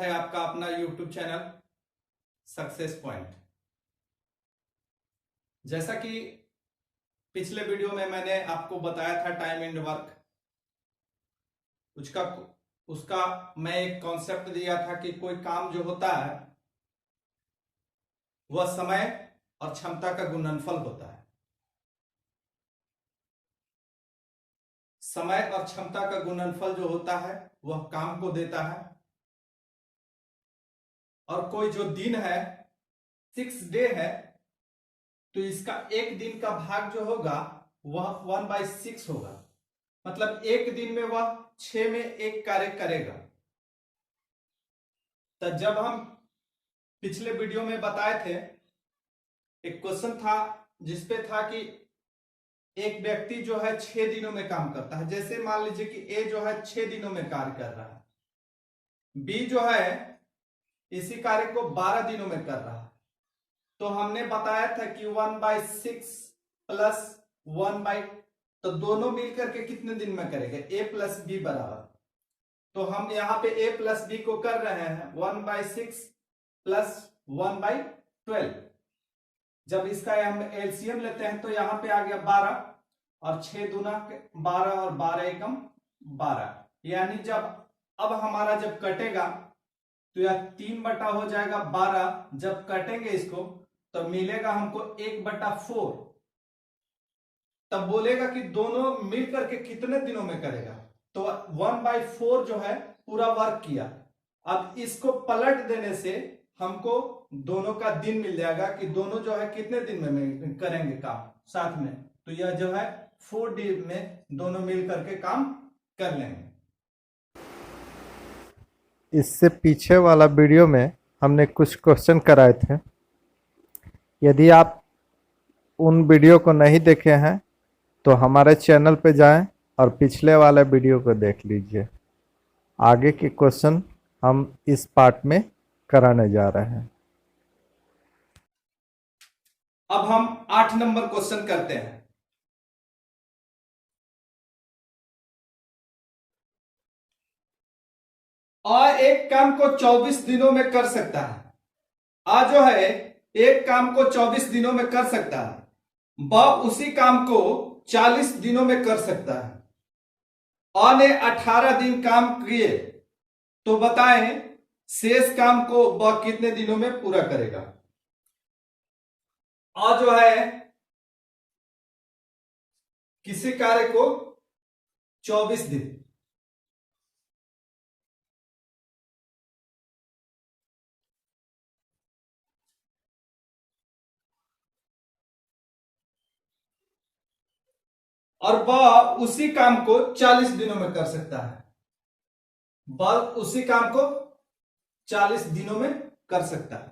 है आपका अपना YouTube चैनल सक्सेस पॉइंट। जैसा कि पिछले वीडियो में मैंने आपको बताया था टाइम एंड वर्क, उसका मैं एक कॉन्सेप्ट दिया था कि कोई काम जो होता है वह समय और क्षमता का गुणनफल होता है। समय और क्षमता का गुणनफल जो होता है वह काम को देता है, और कोई जो दिन है 6 डे है तो इसका एक दिन का भाग जो होगा वह 1/6 होगा। मतलब एक दिन में वह 6 में एक कार्य करेगा। तो जब हम पिछले वीडियो में बताए थे, एक क्वेश्चन था जिसपे था कि एक व्यक्ति जो है 6 दिनों में काम करता है। जैसे मान लीजिए कि ए जो है 6 दिनों में कार्य कर रहा है, बी जो है इसी कार्य को 12 दिनों में कर रहा है। तो हमने बताया था कि 1/6 प्लस 1/, तो दोनों मिलकर के कितने दिन में करेंगे, ए प्लस बी बराबर। तो हम यहाँ पे ए प्लस बी को कर रहे हैं 1/6 प्लस 1/12। जब इसका हम एलसीएम लेते हैं तो यहाँ पे आ गया 12, और 6 दूना 12 और 12 एकम 12। यानी जब अब हमारा जब कटेगा तो यह 3 बटा हो जाएगा 12। जब कटेंगे इसको तो मिलेगा हमको 1/4। तब बोलेगा कि दोनों मिलकर के कितने दिनों में करेगा, तो 1/4 जो है पूरा वर्क किया। अब इसको पलट देने से हमको दोनों का दिन मिल जाएगा कि दोनों जो है कितने दिन में करेंगे काम साथ में। तो यह जो है 4 डे में दोनों मिल करके काम कर लेंगे। इससे पीछे वाला वीडियो में हमने कुछ क्वेश्चन कराए थे। यदि आप उन वीडियो को नहीं देखे हैं तो हमारे चैनल पे जाएं और पिछले वाले वीडियो को देख लीजिए। आगे के क्वेश्चन हम इस पार्ट में कराने जा रहे हैं। अब हम 8 नंबर क्वेश्चन करते हैं। और एक काम को 24 दिनों में कर सकता है। आ जो है एक काम को 24 दिनों में कर सकता है, वह उसी काम को 40 दिनों में कर सकता है। अ ने 18 दिन काम किए, तो बताएं शेष काम को वह कितने दिनों में पूरा करेगा। अ जो है किसी कार्य को 24 दिन, और वह उसी काम को 40 दिनों में कर सकता है। वह उसी काम को 40 दिनों में कर सकता है।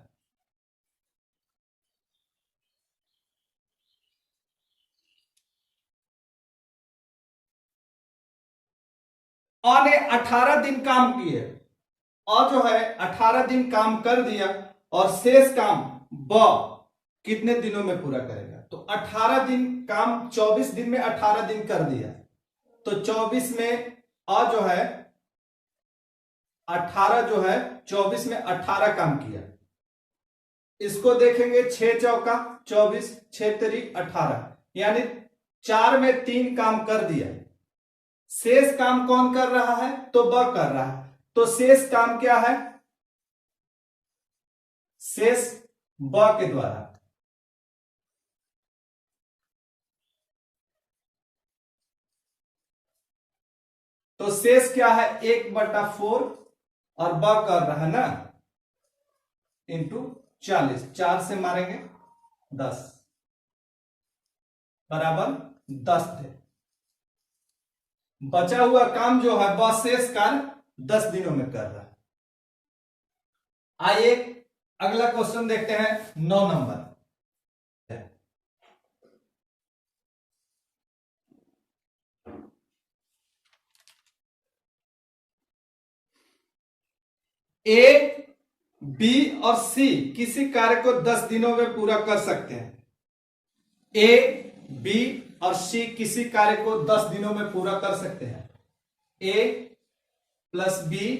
अ ने 18 दिन काम किए, अ जो है 18 दिन काम कर दिया, और शेष काम ब कितने दिनों में पूरा करेगा। तो 18 दिन काम 24 दिन में 18 दिन कर दिया, तो 24 में अ जो है 18 जो है 24 में 18 काम किया। इसको देखेंगे 6 चौका 24, 6 तिरी 18, यानी 4 में 3 काम कर दिया। शेष काम कौन कर रहा है, तो ब कर रहा है। तो शेष काम क्या है, शेष ब के द्वारा। तो शेष क्या है 1/4, और ब कर रहा है ना इंटू 40, 4 से मारेंगे 10 बराबर 10 थे। बचा हुआ काम जो है वह शेष कार्य 10 दिनों में कर रहा है। आइए अगला क्वेश्चन देखते हैं 9 नंबर। ए, बी और सी किसी कार्य को 10 दिनों में पूरा कर सकते हैं। ए, बी और सी किसी कार्य को 10 दिनों में पूरा कर सकते हैं। ए प्लस बी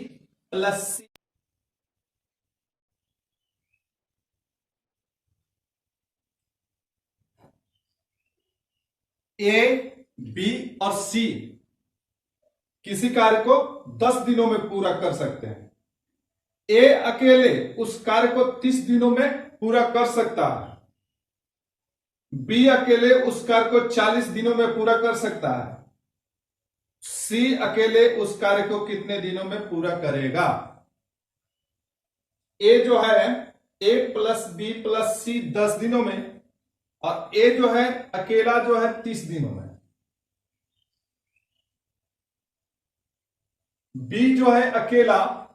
प्लस सी ए, बी और सी किसी कार्य को 10 दिनों में पूरा कर सकते हैं। ए अकेले उस कार्य को 30 दिनों में पूरा कर सकता है। बी अकेले उस कार्य को 40 दिनों में पूरा कर सकता है। सी अकेले उस कार्य को कितने दिनों में पूरा करेगा? ए जो है ए प्लस बी प्लस सी 10 दिनों में, और ए जो है अकेला जो है 30 दिनों में। बी जो है अकेला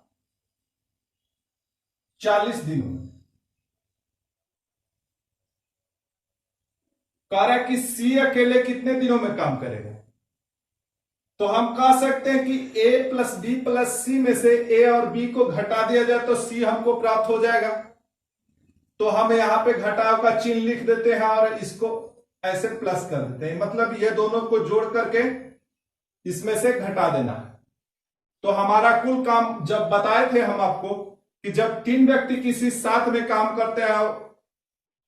40 दिनों में। कह रहा है कि सी अकेले कितने दिनों में काम करेगा? तो हम कह सकते हैं कि ए प्लस बी प्लस सी में से ए और बी को घटा दिया जाए तो सी हमको प्राप्त हो जाएगा। तो हम यहां पे घटाव का चिन्ह लिख देते हैं और इसको ऐसे प्लस कर देते हैं, मतलब ये दोनों को जोड़ करके इसमें से घटा देना है। तो हमारा कुल काम जब बताए थे हम आपको कि जब 3 व्यक्ति किसी साथ में काम करते हैं,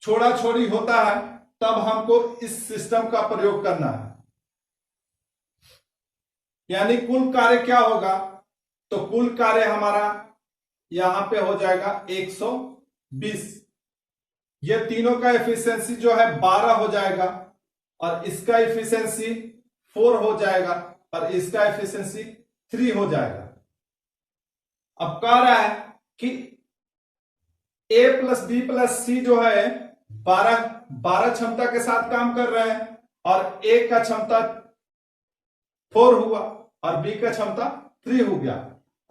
छोड़ा छोड़ी होता है, तब हमको इस सिस्टम का प्रयोग करना है। यानी कुल कार्य क्या होगा? तो कुल कार्य हमारा यहां पे हो जाएगा 120। ये तीनों का एफिशिएंसी जो है 12 हो जाएगा, और इसका एफिशिएंसी 4 हो जाएगा, और इसका एफिशिएंसी 3 हो जाएगा। अब कह रहा है कि ए प्लस बी प्लस सी जो है 12 क्षमता के साथ काम कर रहे हैं, और ए का क्षमता 4 हुआ और बी का क्षमता 3 हो गया।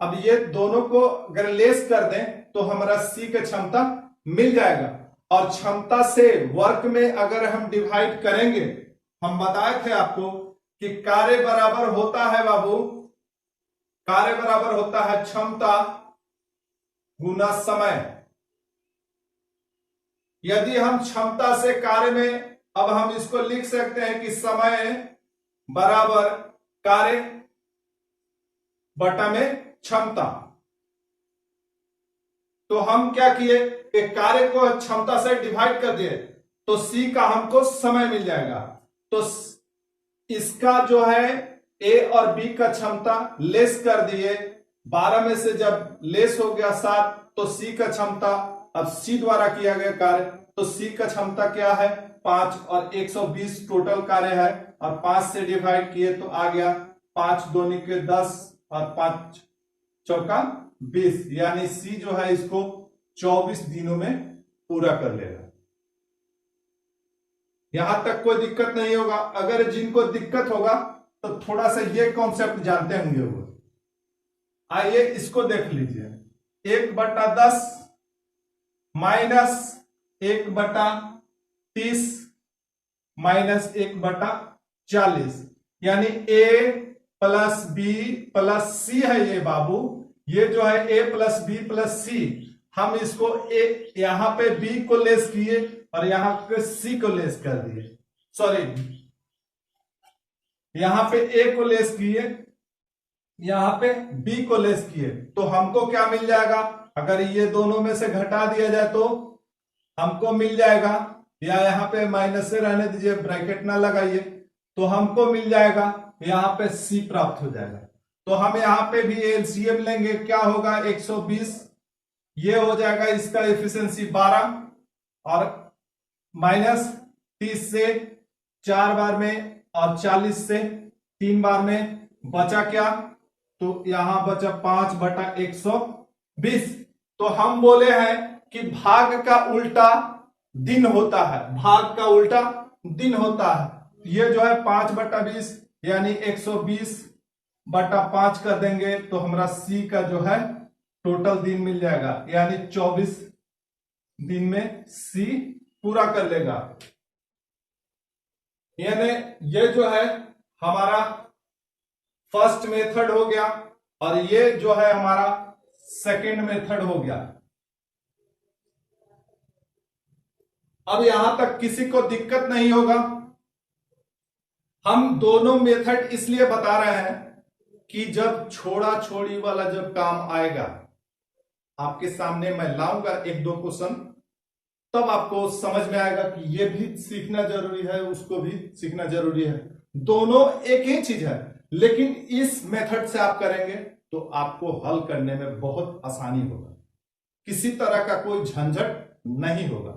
अब ये दोनों को अगर लेस कर दें तो हमारा सी का क्षमता मिल जाएगा। और क्षमता से वर्क में अगर हम डिवाइड करेंगे, हम बताए थे आपको कि कार्य बराबर होता है बाबू, कार्य बराबर होता है क्षमता गुना समय। यदि हम क्षमता से कार्य में, अब हम इसको लिख सकते हैं कि समय बराबर कार्य बटा में क्षमता। तो हम क्या किए, एक कार्य को क्षमता से डिवाइड कर दिए तो सी का हमको समय मिल जाएगा। तो इसका जो है ए और बी का क्षमता लेस कर दिए, 12 में से जब लेस हो गया 7, तो सी का क्षमता, अब सी द्वारा किया गया कार्य, तो सी का क्षमता क्या है 5, और 120 टोटल कार्य है, और 5 से डिवाइड किए तो आ गया 5 दूनी के 10 और 5 चौका 20, यानी सी जो है इसको 24 दिनों में पूरा कर लेगा। यहां तक कोई दिक्कत नहीं होगा। अगर जिनको दिक्कत होगा तो थोड़ा सा ये कॉन्सेप्ट जानते होंगे वो, आइए इसको देख लीजिए। 1/10 माइनस 1/30 माइनस 1/40, यानी ए प्लस बी प्लस सी है ये बाबू। ये जो है ए प्लस बी प्लस सी, हम इसको ए यहां पे बी को लेस किए और यहां पे सी को लेस कर दिए, सॉरी यहां पे ए को लेस किए, यहां पे बी को लेस किए, तो हमको क्या मिल जाएगा? अगर ये दोनों में से घटा दिया जाए तो हमको मिल जाएगा, या यहां पे माइनस से रहने दीजिए, ब्रैकेट ना लगाइए, तो हमको मिल जाएगा यहां पे सी प्राप्त हो जाएगा। तो हम यहां पे भी एलसीएम लेंगे, क्या होगा 120, ये हो जाएगा इसका एफिशिएंसी 12, और माइनस 30 से 4 बार में और 40 से 3 बार में बचा क्या? तो यहां बचा 5/120। तो हम बोले हैं कि भाग का उल्टा दिन होता है, भाग का उल्टा दिन होता है। ये जो है 5/20 यानी 120/5 कर देंगे तो हमारा सी का जो है टोटल दिन मिल जाएगा, यानी 24 दिन में सी पूरा कर लेगा। यानी ये जो है हमारा फर्स्ट मेथड हो गया, और ये जो है हमारा सेकंड मेथड हो गया। अब यहां तक किसी को दिक्कत नहीं होगा। हम दोनों मेथड इसलिए बता रहे हैं कि जब छोड़ा छोड़ी वाला जब काम आएगा आपके सामने, मैं लाऊंगा 1-2 क्वेश्चन, तब आपको समझ में आएगा कि ये भी सीखना जरूरी है, उसको भी सीखना जरूरी है। दोनों एक ही चीज है, लेकिन इस मेथड से आप करेंगे तो आपको हल करने में बहुत आसानी होगा, किसी तरह का कोई झंझट नहीं होगा।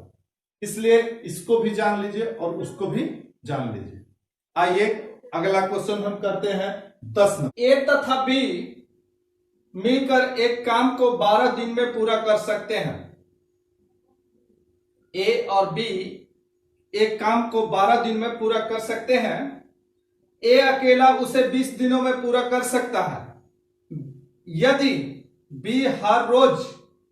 इसलिए इसको भी जान लीजिए और उसको भी जान लीजिए। आइए अगला क्वेश्चन हम करते हैं 10 नंबर। ए तथा बी मिलकर एक काम को 12 दिन में पूरा कर सकते हैं। ए और बी एक काम को 12 दिन में पूरा कर सकते हैं। ए अकेला उसे 20 दिनों में पूरा कर सकता है। यदि बी हर रोज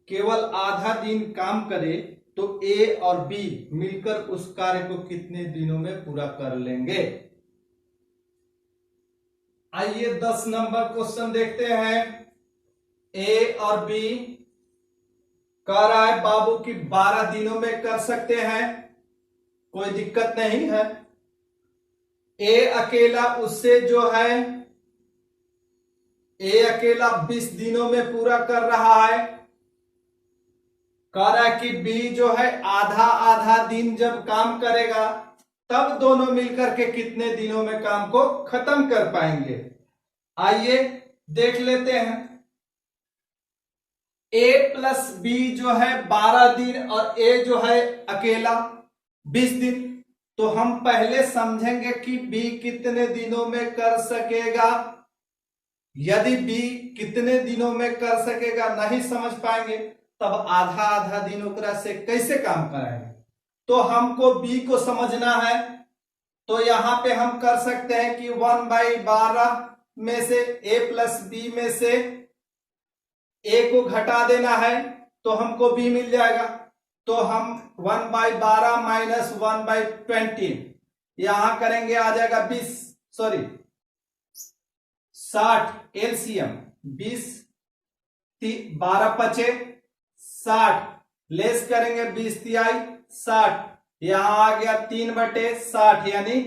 केवल आधा दिन काम करे तो ए और बी मिलकर उस कार्य को कितने दिनों में पूरा कर लेंगे। आइए 10 नंबर क्वेश्चन देखते हैं। ए और बी कह रहा है बाबू की 12 दिनों में कर सकते हैं, कोई दिक्कत नहीं है। ए अकेला उससे जो है ए अकेला 20 दिनों में पूरा कर रहा है। कह रहा है कि बी जो है आधा आधा दिन जब काम करेगा तब दोनों मिलकर के कितने दिनों में काम को खत्म कर पाएंगे। आइए देख लेते हैं। ए प्लस बी जो है 12 दिन और ए जो है अकेला 20 दिन, तो हम पहले समझेंगे कि बी कितने दिनों में कर सकेगा। यदि बी कितने दिनों में कर सकेगा नहीं समझ पाएंगे तब आधा आधा दिन ओकरा से कैसे काम कराएंगे। तो हमको बी को समझना है, तो यहां पे हम कर सकते हैं कि 1/12 में से ए प्लस बी में से ए को घटा देना है तो हमको बी मिल जाएगा। तो हम 1/12 माइनस 1/20 यहां करेंगे, आ जाएगा 60 एलसीएम 20 12 पचे 60 लेस करेंगे 20 तिहाई 60, यहां आ गया 3/60 यानी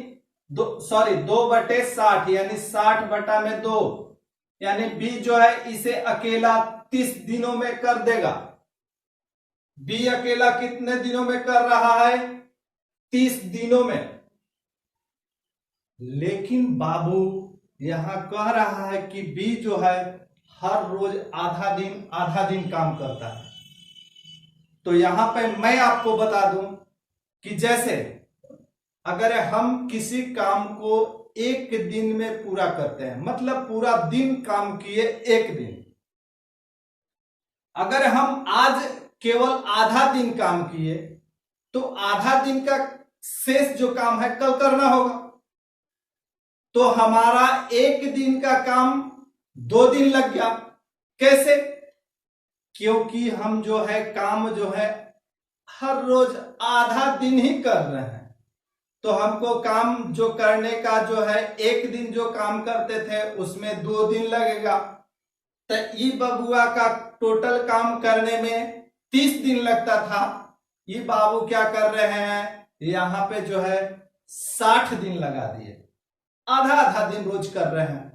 2/60 यानी 60/2 यानी बी जो है इसे अकेला 30 दिनों में कर देगा। बी अकेला कितने दिनों में कर रहा है? 30 दिनों में। लेकिन बाबू यहां कह रहा है कि बी जो है हर रोज आधा दिन काम करता है। तो यहां पे मैं आपको बता दूं कि जैसे अगर हम किसी काम को एक दिन में पूरा करते हैं, मतलब पूरा दिन काम किए एक दिन, अगर हम आज केवल आधा दिन काम किए तो आधा दिन का शेष जो काम है कल करना होगा। तो हमारा एक दिन का काम 2 दिन लग गया। कैसे? क्योंकि हम जो है काम जो है हर रोज आधा दिन ही कर रहे हैं, तो हमको काम जो करने का जो है एक दिन जो काम करते थे उसमें 2 दिन लगेगा। तो ये बबुआ का टोटल काम करने में 30 दिन लगता था, ये बाबू क्या कर रहे हैं यहां पे जो है 60 दिन लगा दिए, आधा आधा दिन रोज कर रहे हैं।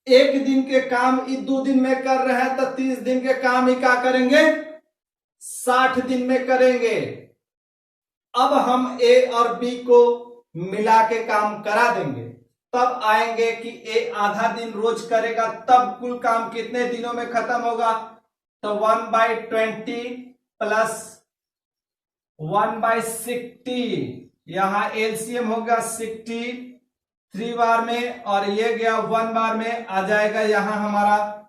एक दिन के काम ये 2 दिन में कर रहे हैं तो 30 दिन के काम ही क्या करेंगे 60 दिन में करेंगे। अब हम ए और बी को मिला के काम करा देंगे, तब आएंगे कि ए आधा दिन रोज करेगा तब कुल काम कितने दिनों में खत्म होगा। तो 1/20 प्लस 1/60 यहां एलसीएम होगा 60 3 बार में और ये गया 1 बार में, आ जाएगा यहां हमारा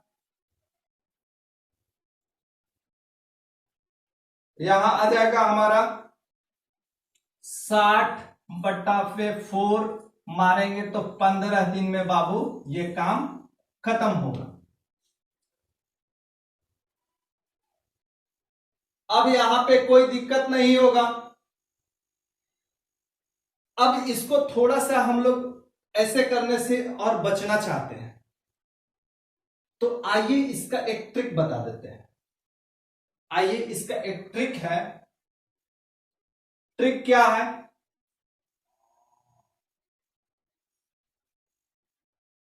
यहां आ जाएगा हमारा 60/4 मारेंगे तो 15 दिन में बाबू ये काम खत्म होगा। अब यहां पे कोई दिक्कत नहीं होगा। अब इसको थोड़ा सा हम लोग ऐसे करने से और बचना चाहते हैं, तो आइए इसका एक ट्रिक बता देते हैं। आइए इसका एक ट्रिक है। ट्रिक क्या है?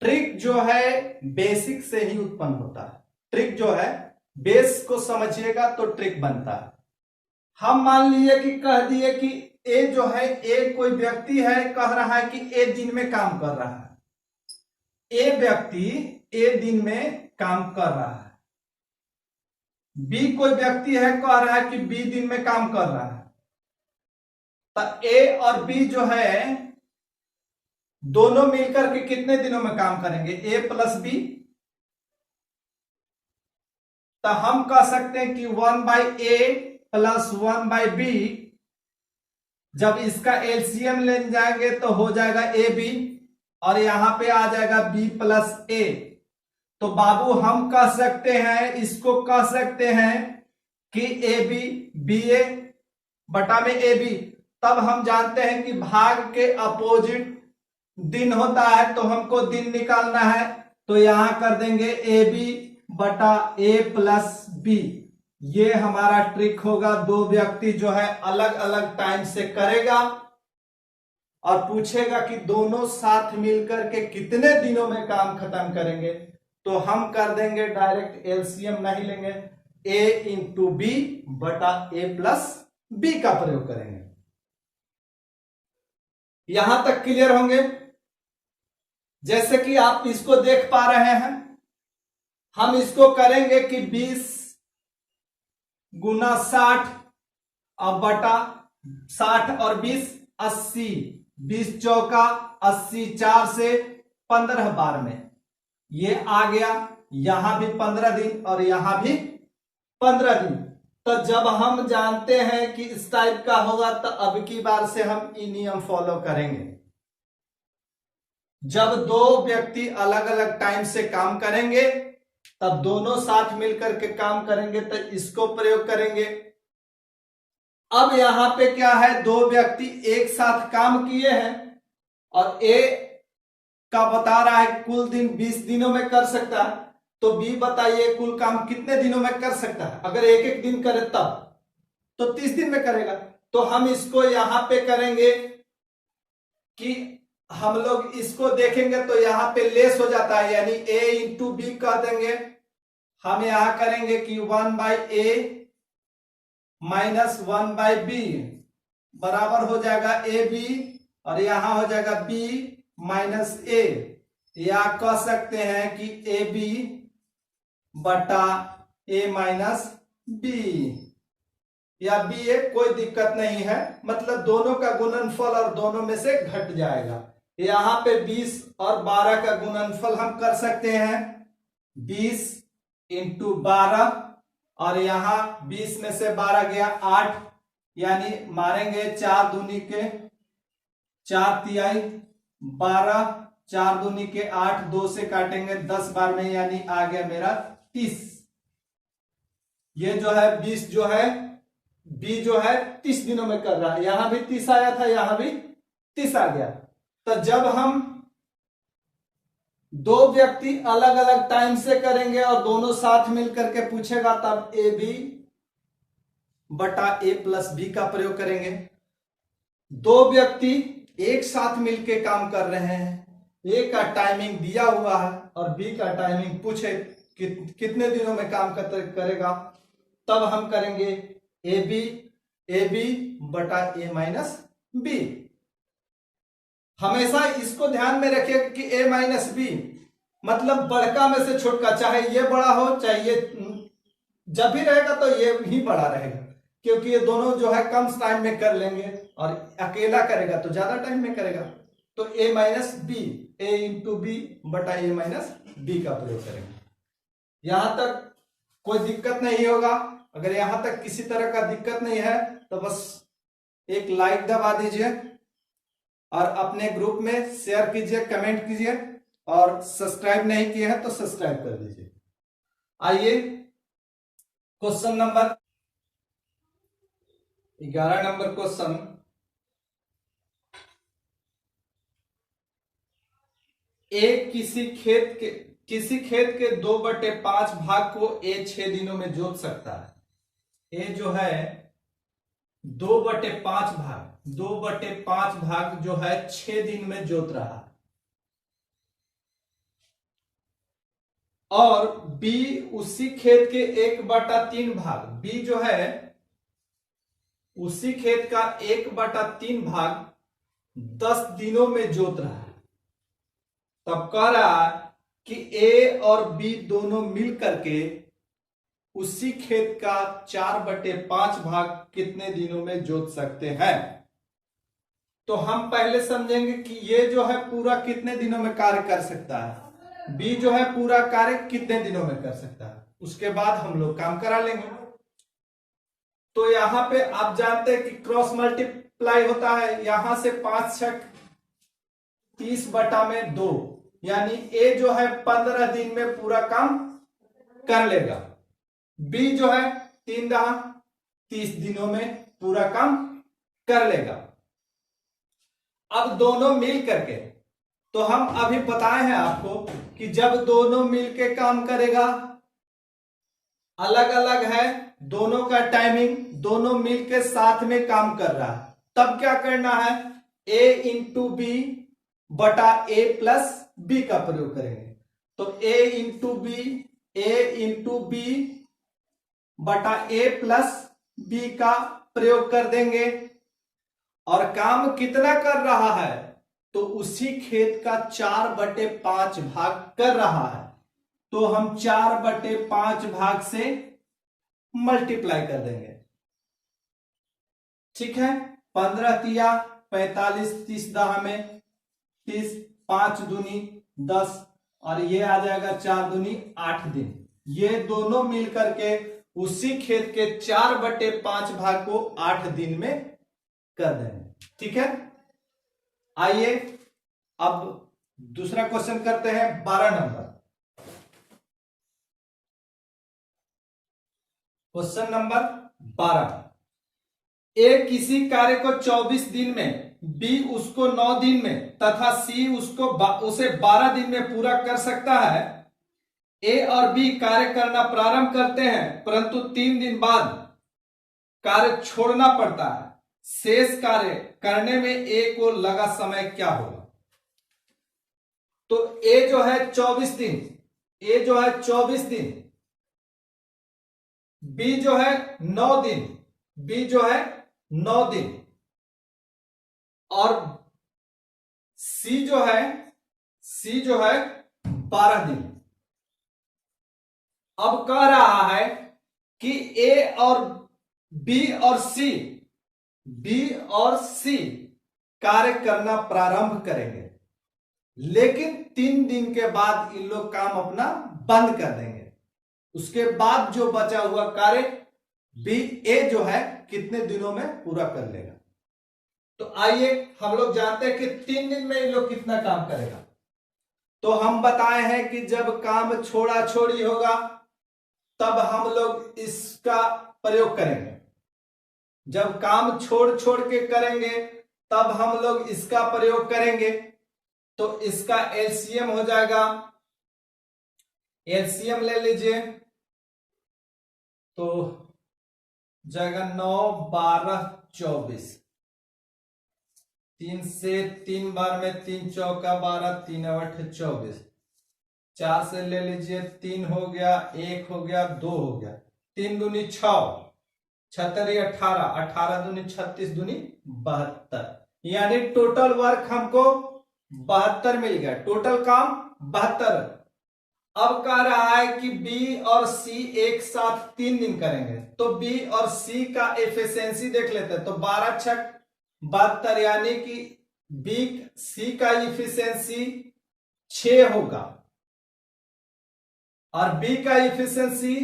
ट्रिक जो है बेसिक से ही उत्पन्न होता है। ट्रिक जो है बेस को समझिएगा तो ट्रिक बनता है। हम मान लीजिए कि कह दिए कि ए जो है, ए कोई व्यक्ति है, कह रहा है कि ए दिन में काम कर रहा है। ए व्यक्ति ए दिन में काम कर रहा है। बी कोई व्यक्ति है, कह रहा है कि बी दिन में काम कर रहा है। तो ए और बी जो है दोनों मिलकर के कितने दिनों में काम करेंगे? ए प्लस बी। तो हम कह सकते हैं कि 1/a प्लस 1/b, जब इसका एलसीएम ले जाएंगे तो हो जाएगा ए बी, और यहां पे आ जाएगा बी प्लस ए। तो बाबू हम कह सकते हैं, इसको कह सकते हैं कि ए बी बी ए बटा में ए बी। तब हम जानते हैं कि भाग के अपोजिट दिन होता है, तो हमको दिन निकालना है, तो यहां कर देंगे ए बी बटा ए प्लस बी। ये हमारा ट्रिक होगा। दो व्यक्ति जो है अलग अलग टाइम से करेगा और पूछेगा कि दोनों साथ मिलकर के कितने दिनों में काम खत्म करेंगे, तो हम कर देंगे डायरेक्ट, एलसीएम नहीं लेंगे, ए इंटू बी बटा ए प्लस बी का प्रयोग करेंगे। यहां तक क्लियर होंगे? जैसे कि आप इसको देख पा रहे हैं, हम इसको करेंगे कि 20 गुना 60 और बटा 60 और 20 80, 20 चौका 80, 4 से 15 बार में ये आ गया। यहां भी 15 दिन और यहां भी 15 दिन। तो जब हम जानते हैं कि इस टाइप का होगा, तो अब की बार से हम ये नियम फॉलो करेंगे। जब दो व्यक्ति अलग अलग टाइम से काम करेंगे, तब दोनों साथ मिलकर के काम करेंगे, तो इसको प्रयोग करेंगे। अब यहां पे क्या है, दो व्यक्ति एक साथ काम किए हैं और ए का बता रहा है कुल दिन 20 दिनों में कर सकता है, तो बी बताइए कुल काम कितने दिनों में कर सकता है। अगर एक एक दिन करे तब तो 30 दिन में करेगा। तो हम इसको यहां पे करेंगे कि हम लोग इसको देखेंगे तो यहां पे लेस हो जाता है, यानी a इंटू बी कह देंगे। हम यहां करेंगे कि 1/a माइनस 1/b बराबर हो जाएगा ए बी, और यहां हो जाएगा b माइनस ए। या कह सकते हैं कि ए बी बटा ए माइनस बी, या बी ए, कोई दिक्कत नहीं है, मतलब दोनों का गुणनफल और दोनों में से घट जाएगा। यहां पे 20 और 12 का गुणनफल हम कर सकते हैं, 20 इंटू 12, और यहां 20 में से 12 गया 8, यानी मारेंगे 4 दूनी के 4 तिहाई 12, 4 दूनी के 8, 2 से काटेंगे 10 बार में, यानी आ गया मेरा 30। ये जो है 20 जो है बी जो है 30 दिनों में कर रहा है। यहां भी 30 आया था, यहां भी 30 आ गया। तो जब हम दो व्यक्ति अलग अलग टाइम से करेंगे और दोनों साथ मिलकर के पूछेगा, तब ए बी बटा ए प्लस बी का प्रयोग करेंगे। दो व्यक्ति एक साथ मिलकर काम कर रहे हैं, ए का टाइमिंग दिया हुआ है और बी का टाइमिंग पूछे कितने दिनों में काम करेगा, तब हम करेंगे ए बी बटा ए माइनस बी। हमेशा इसको ध्यान में रखिए कि ए माइनस बी मतलब बड़का में से छोटका, चाहे ये बड़ा हो चाहे ये, जब भी रहेगा तो ये ही बड़ा रहेगा, क्योंकि ये दोनों जो है कम टाइम में कर लेंगे, और अकेला करेगा तो ज्यादा टाइम में करेगा। तो ए माइनस बी, ए इंटू बी बटा ए माइनस बी का प्रयोग करेंगे। यहां तक कोई दिक्कत नहीं होगा। अगर यहां तक किसी तरह का दिक्कत नहीं है तो बस एक लाइक दबा दीजिए और अपने ग्रुप में शेयर कीजिए, कमेंट कीजिए, और सब्सक्राइब नहीं किए हैं तो सब्सक्राइब कर दीजिए। आइए क्वेश्चन नंबर 11 नंबर क्वेश्चन, एक किसी खेत के 2/5 भाग को ए 6 दिनों में जोत सकता है। ए जो है 2/5 भाग जो है 6 दिन में जोत रहा है, और बी उसी खेत के 1/3 भाग, बी जो है उसी खेत का 1/3 भाग 10 दिनों में जोत रहा है, तब कह रहा है कि ए और बी दोनों मिल करके उसी खेत का 4/5 भाग कितने दिनों में जोत सकते हैं। तो हम पहले समझेंगे कि ये जो है पूरा कितने दिनों में कार्य कर सकता है, बी जो है पूरा कार्य कितने दिनों में कर सकता है, उसके बाद हम लोग काम करा लेंगे। तो यहां पे आप जानते हैं कि क्रॉस मल्टीप्लाई होता है, यहां से 5 छक 30/2, यानी ए जो है 15 दिन में पूरा काम कर लेगा, बी जो है 3×30 दिनों में पूरा काम कर लेगा। अब दोनों मिल करके, तो हम अभी बताए हैं आपको कि जब दोनों मिल के काम करेगा, अलग अलग है दोनों का टाइमिंग, दोनों मिल के साथ में काम कर रहा है, तब क्या करना है, ए इंटू बी बटा ए प्लस बी का प्रयोग करेंगे। तो ए इंटू बी बटा ए प्लस बी का प्रयोग कर देंगे। और काम कितना कर रहा है, तो उसी खेत का 4/5 भाग कर रहा है, तो हम 4/5 भाग से मल्टीप्लाई कर देंगे। ठीक है, 15 तिया 45, 30 दहा में 30, 5 दूनी 10, और ये आ जाएगा 4 दूनी 8 दिन। ये दोनों मिल करके उसी खेत के 4/5 भाग को 8 दिन में कर देंगे। ठीक है, आइए अब दूसरा क्वेश्चन करते हैं, 12 नंबर। क्वेश्चन नंबर 12, ए किसी कार्य को 24 दिन में, बी उसको 9 दिन में तथा सी उसे 12 दिन में पूरा कर सकता है। ए और बी कार्य करना प्रारंभ करते हैं, परंतु 3 दिन बाद कार्य छोड़ना पड़ता है। शेष कार्य करने में ए को लगा समय क्या होगा। तो ए जो है 24 दिन, बी जो है 9 दिन, और सी जो है 12 दिन। अब कह रहा है कि ए और बी और सी कार्य करना प्रारंभ करेंगे, लेकिन 3 दिन के बाद इन लोग काम अपना बंद कर देंगे। उसके बाद जो बचा हुआ कार्य ए जो है कितने दिनों में पूरा कर लेगा। तो आइए हम लोग जानते हैं कि 3 दिन में इन लोग कितना काम करेगा। तो हम बताए हैं कि जब काम छोड़ा छोड़ी होगा तब हम लोग इसका प्रयोग करेंगे। जब काम छोड़ के करेंगे तब हम लोग इसका प्रयोग करेंगे। तो इसका एलसीएम हो जाएगा, एलसीएम ले लीजिए, तो जाएगा 9, 12, 24, 3 से 3 बार में 3 चौका 12, 3 8 24, 4 से ले लीजिए 3 हो गया, 1 हो गया, 2 हो गया, 3 दूनी 6, 76 18, 18 दूनी 36 दूनी 72, यानी टोटल वर्क हमको 72 मिल गया, टोटल काम 72। अब कह रहा है कि बी और सी एक साथ 3 दिन करेंगे, तो बी और सी का एफिशिएंसी देख लेते हैं। तो 12 छक 72, यानी कि बी सी का एफिशिएंसी 6 होगा और बी का एफिशिएंसी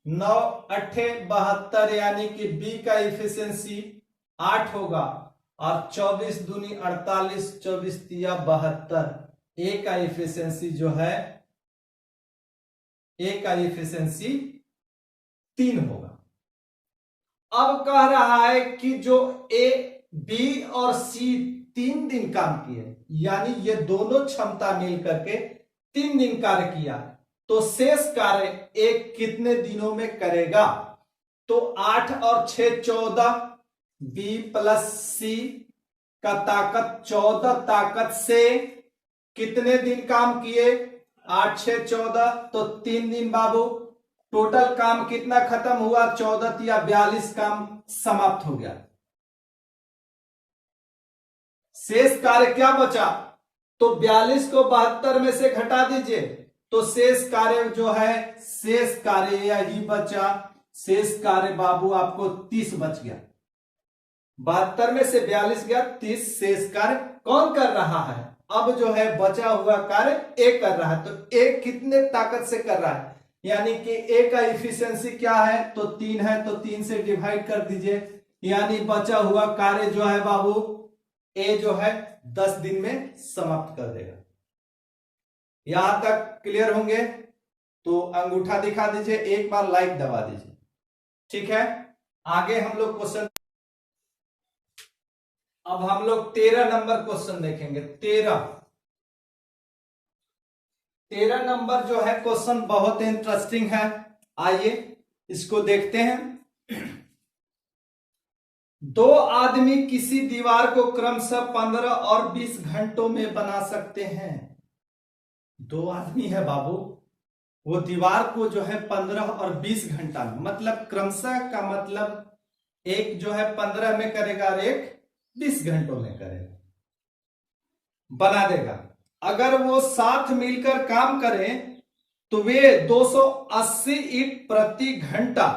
9 8 72, यानी कि बी का एफिशिएंसी 8 होगा, और 24 दूनी 48, 24 तिया 72, ए का एफिशिएंसी जो है, ए का एफिशिएंसी 3 होगा। अब कह रहा है कि जो ए बी और सी 3 दिन काम किए, यानी ये दोनों क्षमता मिल करके 3 दिन कार्य किया, तो शेष कार्य एक कितने दिनों में करेगा। तो 8 और 6 14, बी प्लस सी का ताकत 14 ताकत से कितने दिन काम किए, 8 6 14, तो 3 दिन बाबू। टोटल काम कितना खत्म हुआ, 14 या 42 काम समाप्त हो गया। शेष कार्य क्या बचा, तो 42 को 72 में से घटा दीजिए तो शेष कार्य जो है, शेष कार्य यही बचा। शेष कार्य बाबू आपको 30 बच गया। 72 में से 42 गया, 30 शेष कार्य कौन कर रहा है, अब जो है बचा हुआ कार्य ए कर रहा है। तो ए कितने ताकत से कर रहा है, यानी कि ए का इफिशियंसी क्या है, तो 3 है, तो 3 से डिवाइड कर दीजिए, यानी बचा हुआ कार्य जो है बाबू ए जो है 10 दिन में समाप्त कर देगा। यहां तक क्लियर होंगे तो अंगूठा दिखा दीजिए, एक बार लाइक दबा दीजिए। ठीक है, आगे हम लोग क्वेश्चन, अब हम लोग 13 नंबर क्वेश्चन देखेंगे। 13 नंबर जो है क्वेश्चन बहुत इंटरेस्टिंग है, आइए इसको देखते हैं। दो आदमी किसी दीवार को क्रमशः 15 और 20 घंटों में बना सकते हैं। दो आदमी है बाबू, वो दीवार को जो है 15 और 20 घंटा में, मतलब क्रमशः का मतलब एक जो है 15 में करेगा और एक 20 घंटों में करेगा, बना देगा। अगर वो साथ मिलकर काम करें तो वे 280 ईंट प्रति घंटा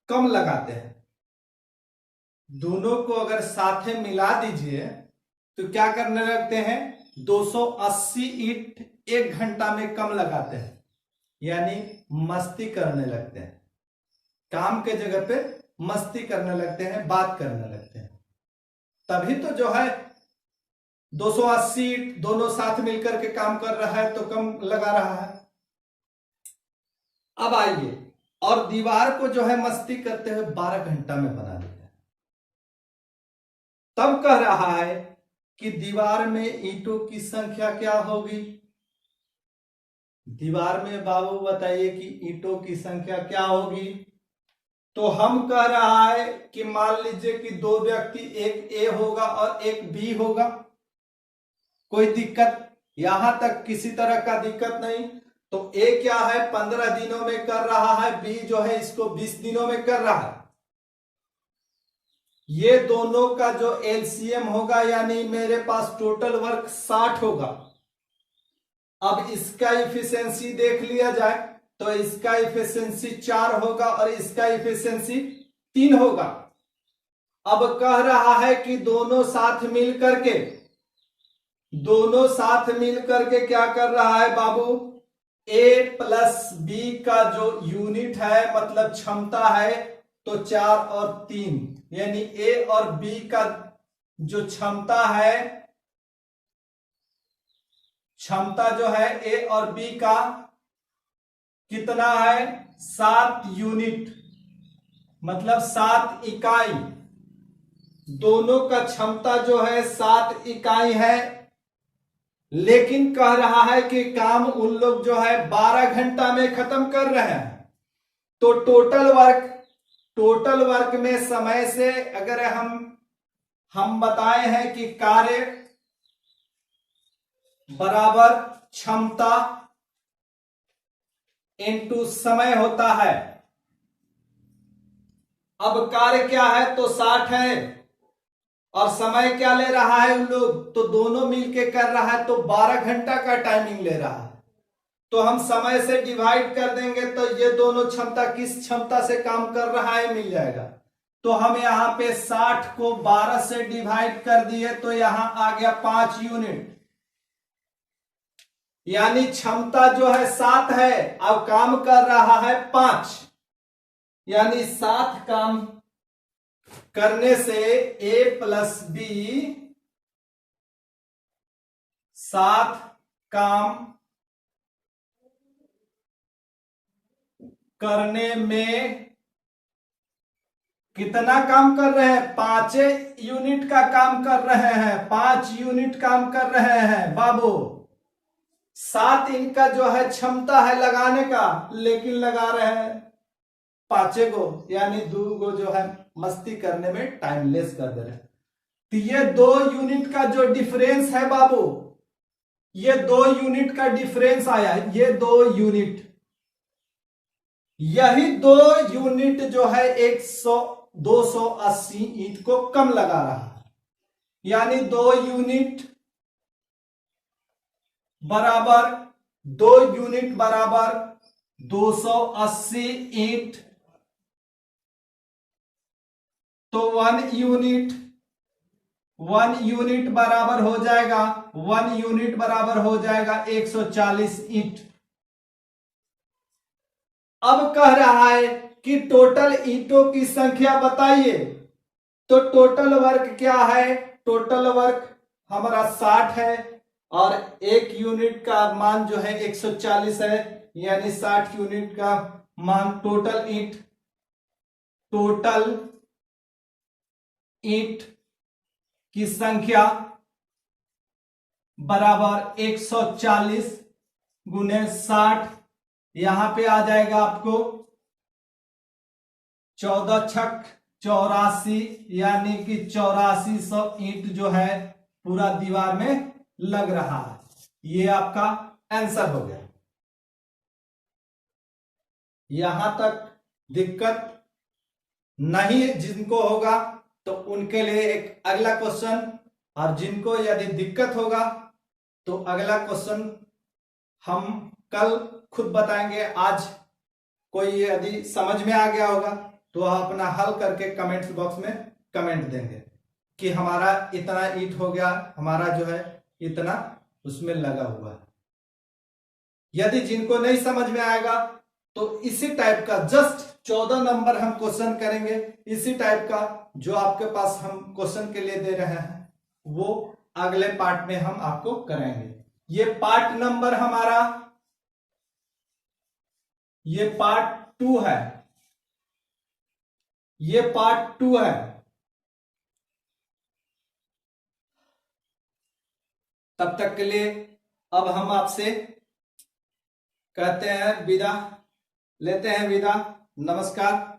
कम लगाते हैं। दोनों को अगर साथ में मिला दीजिए तो क्या करने लगते हैं, 280 ईंट 1 घंटा में कम लगाते हैं, यानी मस्ती करने लगते हैं। काम के जगह पे मस्ती करने लगते हैं, बात करने लगते हैं। तभी तो जो है 280 ईंट दोनों साथ मिलकर के काम कर रहा है तो कम लगा रहा है। अब आइए, और दीवार को जो है मस्ती करते हुए 12 घंटा में बना देते हैं। तब कह रहा है कि दीवार में ईंटों की संख्या क्या होगी। दीवार में बाबू बताइए कि ईंटों की संख्या क्या होगी। तो हम कह रहा है कि मान लीजिए कि दो व्यक्ति, एक ए होगा और एक बी होगा, कोई दिक्कत, यहां तक किसी तरह का दिक्कत नहीं। तो ए क्या है 15 दिनों में कर रहा है, बी जो है इसको 20 दिनों में कर रहा है। ये दोनों का जो एलसीएम होगा, यानी मेरे पास टोटल वर्क 60 होगा। अब इसका इफिशियंसी देख लिया जाए तो इसका इफिशियंसी 4 होगा और इसका इफिशियंसी 3 होगा। अब कह रहा है कि दोनों साथ मिलकर के क्या कर रहा है बाबू, ए प्लस बी का जो यूनिट है मतलब क्षमता है तो 4 और 3, यानी ए और बी का जो क्षमता है, क्षमता जो है ए और बी का कितना है, 7 यूनिट, मतलब 7 इकाई। दोनों का क्षमता जो है 7 इकाई है, लेकिन कह रहा है कि काम उन लोग जो है 12 घंटा में खत्म कर रहे हैं। तो टोटल वर्क में समय से अगर हम बताए हैं कि कार्य बराबर क्षमता इनटू समय होता है। अब कार्य क्या है तो 60 है और समय क्या ले रहा है उन लोग, तो दोनों मिलके कर रहा है तो 12 घंटा का टाइमिंग ले रहा है। तो हम समय से डिवाइड कर देंगे तो ये दोनों क्षमता किस क्षमता से काम कर रहा है मिल जाएगा। तो हम यहां पे 60 को 12 से डिवाइड कर दिए तो यहां आ गया 5 यूनिट, यानी क्षमता जो है 7 है, अब काम कर रहा है 5, यानी 7 काम करने से ए प्लस बी 7 काम करने में कितना काम कर रहे हैं, 5 यूनिट का काम कर रहे हैं, 5 यूनिट काम कर रहे हैं बाबू। 7 इनका जो है क्षमता है लगाने का, लेकिन लगा रहे हैं 5 गो, यानी 2 गो जो है मस्ती करने में टाइम लेस कर दे रहे हैं। तो ये 2 यूनिट का जो डिफरेंस है बाबू, ये 2 यूनिट का डिफरेंस आया है, ये 2 यूनिट, यही 2 यूनिट जो है 280 ईंट को कम लगा रहा है। यानी 2 यूनिट बराबर 2 यूनिट बराबर 280 ईंट, तो 1 यूनिट बराबर हो जाएगा 1 यूनिट बराबर हो जाएगा 140 ईंट। अब कह रहा है कि टोटल ईंटों की संख्या बताइए। तो टोटल वर्क क्या है? टोटल वर्क हमारा 60 है और 1 यूनिट का मान जो है 140 है, यानी 60 यूनिट का मान टोटल ईंट की संख्या बराबर 140 गुने 60। यहां पे आ जाएगा आपको 14 छक 84, यानी कि 8400 ईंट जो है पूरा दीवार में लग रहा है। ये आपका आंसर हो गया। यहां तक दिक्कत नहीं जिनको होगा तो उनके लिए एक अगला क्वेश्चन, और जिनको यदि दिक्कत होगा तो अगला क्वेश्चन हम कल खुद बताएंगे। आज कोई यदि समझ में आ गया होगा तो आप अपना हल करके कमेंट्स बॉक्स में कमेंट देंगे कि हमारा इतना ईंट हो गया, हमारा जो है इतना उसमें लगा हुआ है। यदि जिनको नहीं समझ में आएगा तो इसी टाइप का जस्ट 14 नंबर हम क्वेश्चन करेंगे, इसी टाइप का जो आपके पास हम क्वेश्चन के लिए दे रहे हैं वो अगले पार्ट में हम आपको कराएंगे। ये पार्ट नंबर हमारा, ये पार्ट 2 है, ये पार्ट 2 है। तब तक के लिए अब हम आपसे कहते हैं विदा, लेते हैं विदा। नमस्कार।